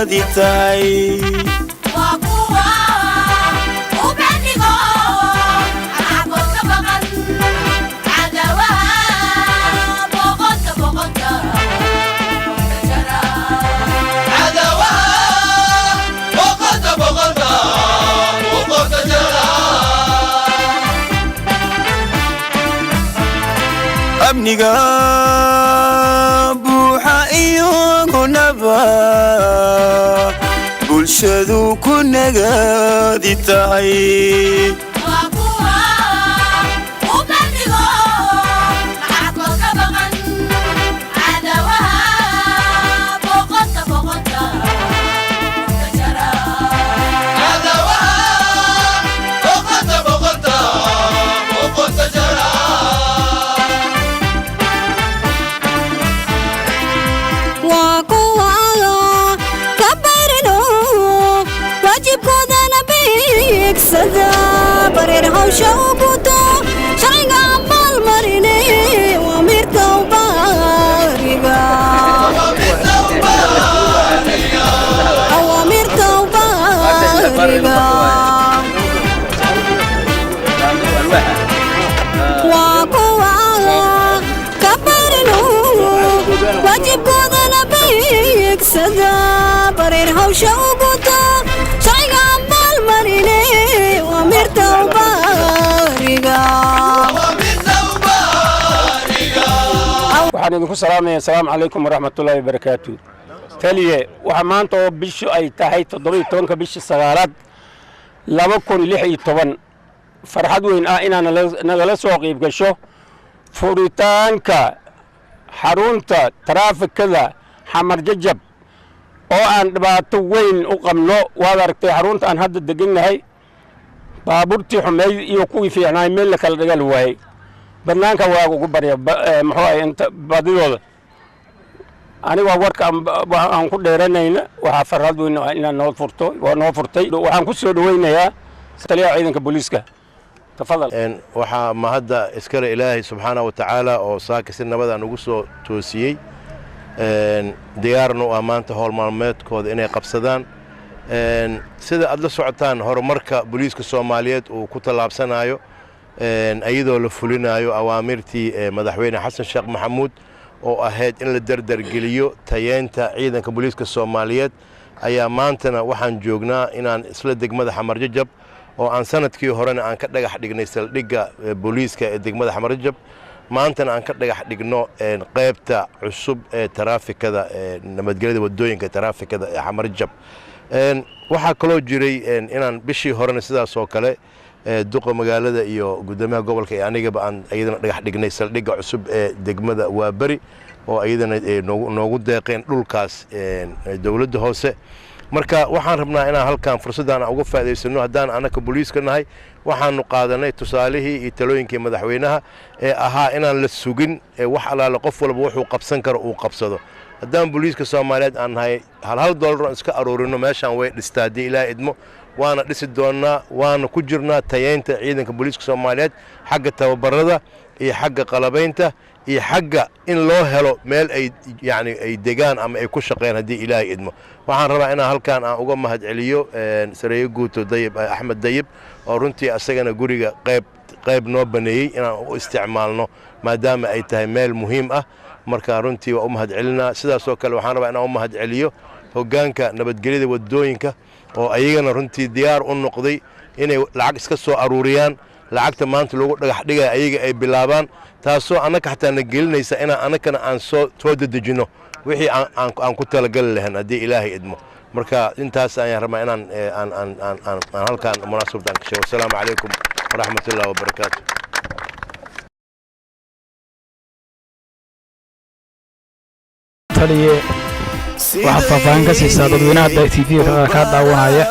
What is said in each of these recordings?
nagadi tahay amniga buuxa iyo gunaba bulshadu ku nagadi tahay bareer hawsha u guto shayga amal marine waa mirka baariga waa kuwa ka barino wajibkoodana beegsada bareer hawsha u guto shayga amal marine waxaan idinku salaamayaa assalaamu calaykum waraxmatullaahi wabarakaatu taliye waxa maanta oo bishu ay tahay 17 bishii sagaalaad 2016 farxad weyn ah inaan nagala soo qayb gasho furitaanka xarunta taraafikada xamar jajab oo aan dhibaato weyn u qabno waad aragtay xarunta aan hadda degannahay baabuurtii xumeyd iyo kuwii fiicnaa meel la kala dhagal waayay barnaanka waa ugu barya muxuu ay inta badidooda aniga warka aan ku dheeranayna waxa farxad weyn inaan noo furto waa noo furtay waxaan ku soo dhaweynayaa taliyaha ciidanka booliiska tafadal waxa ma hadda iskara ilaahay subhanahu wa ta'ala oo saakisi nabada ugu soo toosiyay diyaarno amaanta howl maalmeedkooda inay qabsadaan sida aad la socotaan horumarka booliiska Soomaaliyeed uu ku talaabsanayo ayadoo la fulinayo awaamirtii madaxweyne Xasan Sheekh Maxamuud oo ahayd in la dardar geliyo tayeenta ciidanka booliiska Soomaaliyeed ayaa maantana waxaan joognaa inaan isla degmada Xamar Jajab oo aan sanadkii horena aan ka dhagax dhignay saldhigga booliiska ee degmada Xamar Jajab maantana aan ka dhagax dhigno qaybta cusub ee taraafikada nabadgelyada wadooyinka taraafikada ee Xamar Jajab waxaa kaloo jiray inaan bishii horena sidaas oo kale duqa magaalada iyo gudoomiyaha gobolka ee anigaba aan ayadana dhagax dhignay saldhigga cusub ee degmada Waabari oo ayadana noogu deeqeen dhulkaas dawladda hoose marka waxaan rabnaa inaan halkaan fursaddan uga faa'iideysano haddaan anaka booliiska nahay waxaanu qaadanay tusaalihii iyo talooyinkii madaxweynaha ee ahaa inaan la sugin wax alaala qof walba wuxuu qabsan karo uu qabsado haddaan booliiska Soomaaliyeed aan nahay hal $1 iska aroorino meeshaan way dhistaadii ilaa idmo waana dhisi doonaa waana ku jirnaa tayeenta ciidanka booliiska Soomaaliyeed xagga tababarada iyo xagga qalabaynta iyo xagga in loo helo meel ay degaan ama ay ku shaqeeyaan hadii ilaahay idmo waxaan rabaa inaan halkaan aan uga mahad celiyo sareeyo guuto Dayib Axmed Dayib oo runtii asagana guriga qayb noo baneeyay inaan u isticmaalno maadaama ay tahay meel muhiim ah marka runtii waa u mahad celinaa sidaas oo kale waxaan rabaa inaan u mahad celiyo hoggaanka nabadgelyada wadooyinka oo ayagana runtii diyaar u noqday inay lacag iska soo aruuriyaan lacagta maanta lagu dhagax dhigay ayaga ay bilaabaan taasoo anaka xataa na gelinaysa inaan anakana aan soo dadejino wixii aan ku talagal lahayn hadii ilaahay idmo marka intaas ayaan rabaa inaan halkaan munaasabadaan ka sheego assalaamu calaykum waraxmatullaahi wabarakaatu taliye waxaad faahfaahin ka siisaa dadweynaha TV-ga ka daawanaya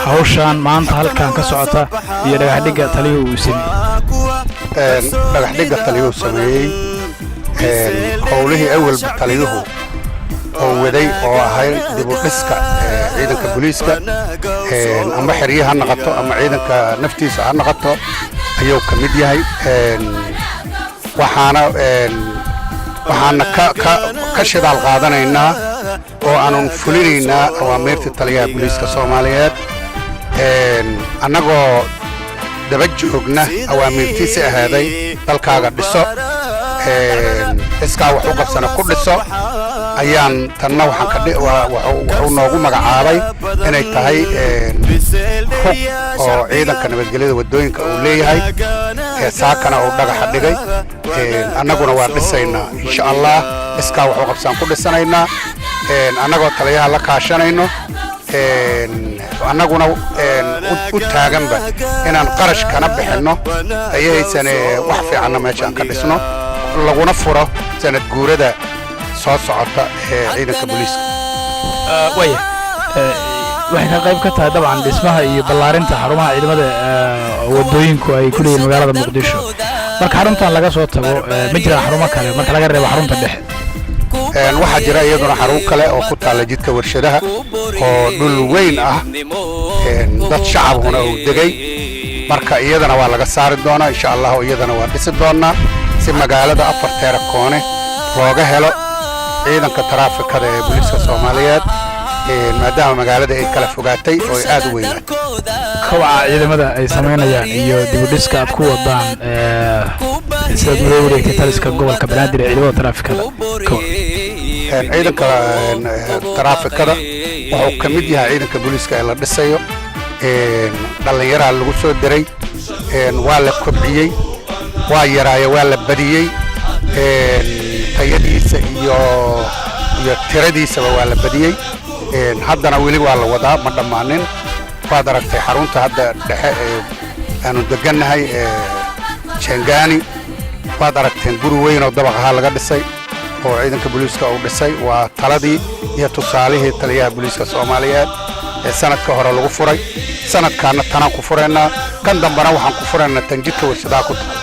hawshaan maanta halkaan ka socota iyo dhagaxdhigga taliyuhu uu sameeyey dhagaxdhigga taliyuhu sameeyey howlihii awalba taliyuhu oo waday oo ahayd dib u dhiska ciidanka booliiska ama xiriyaha ha noqoto ama ciidanka naftiisa ha noqoto ayuu ka mid yahay waxaana ka shidaal qaadanaynaa oo aanun fulinaynaa awaamirta taliyaha booliiska Soomaaliyeed annagoo daba joogna awaamirtiisa ahaaday dalkaaga dhiso iskaa wax u qabsana ku dhiso ayaan tanna waxaan wuxuu noogu magacaabay inay tahay hub oo ciidanka nabadgelyada wadooyinka uu leeyahay saakana uu dhagaxa dhigay annaguna waa dhisaynaa insha Allah iskaa wax u qabsan ku dhisanaynaa annagoo taliyaha la kaashanayno annaguna u taaganba inaan qarash kana bixinno ayaysan wax fiicanna meeshaan ka dhisno laguna furo sanad guurada soo socota ciidanka booliiska waya waxay ka qayb ka tahay dabcan dhismaha iyo ballaarinta xarumaha ciidamada wadooyinku ay ku leeyihiin magaalada Muqdisho marka xaruntan laga soo tago ma jiraan xarumo kale marka laga reebo xarunta dhexe waxaa jira iyaduna xarun kale oo ku taala jidka warshadaha oo dhul weyn ah dad shacabuna uu degay marka iyadana waa laga saari doonaa insha Allah iyadana waa dhisi doonaa si magaalada afarteera koone looga helo ciidanka taraafikada ee booliiska Soomaaliyeed maadaama magaalada ay kala fogaatay oo aad u weynaa kowaca ciidamada ay sameynayaan iyo dib u dhiska aad ku wadaan sida wareegta taliska gobolka Banaadir ee ciidamada taraafikada ciidanka taraafikada wuxuu ka mid yahay ciidanka booliiska ee la dhisayo dhalinyarada lagu soo diray waa la kobciyey waa yaraaya waa la badiyey tayadiisa iyo tiradiisaba waa la badiyey haddana weli waa la wadaa ma dhammaanin waad aragtay xarunta hadda dhexe ee aanu degannahay Jangani waad aragteen guri weyn oo dabaq ahaa laga dhisay oo ciidanka booliiska uu dhisay waa taladii iyo tusaalihii taliyaha booliiska Soomaaliyeed ee sanadka hore lagu furay sanadkaana tanaan ku furaynaa kan dambana waxaan ku furaynaa tanjidka warshadaha ku taal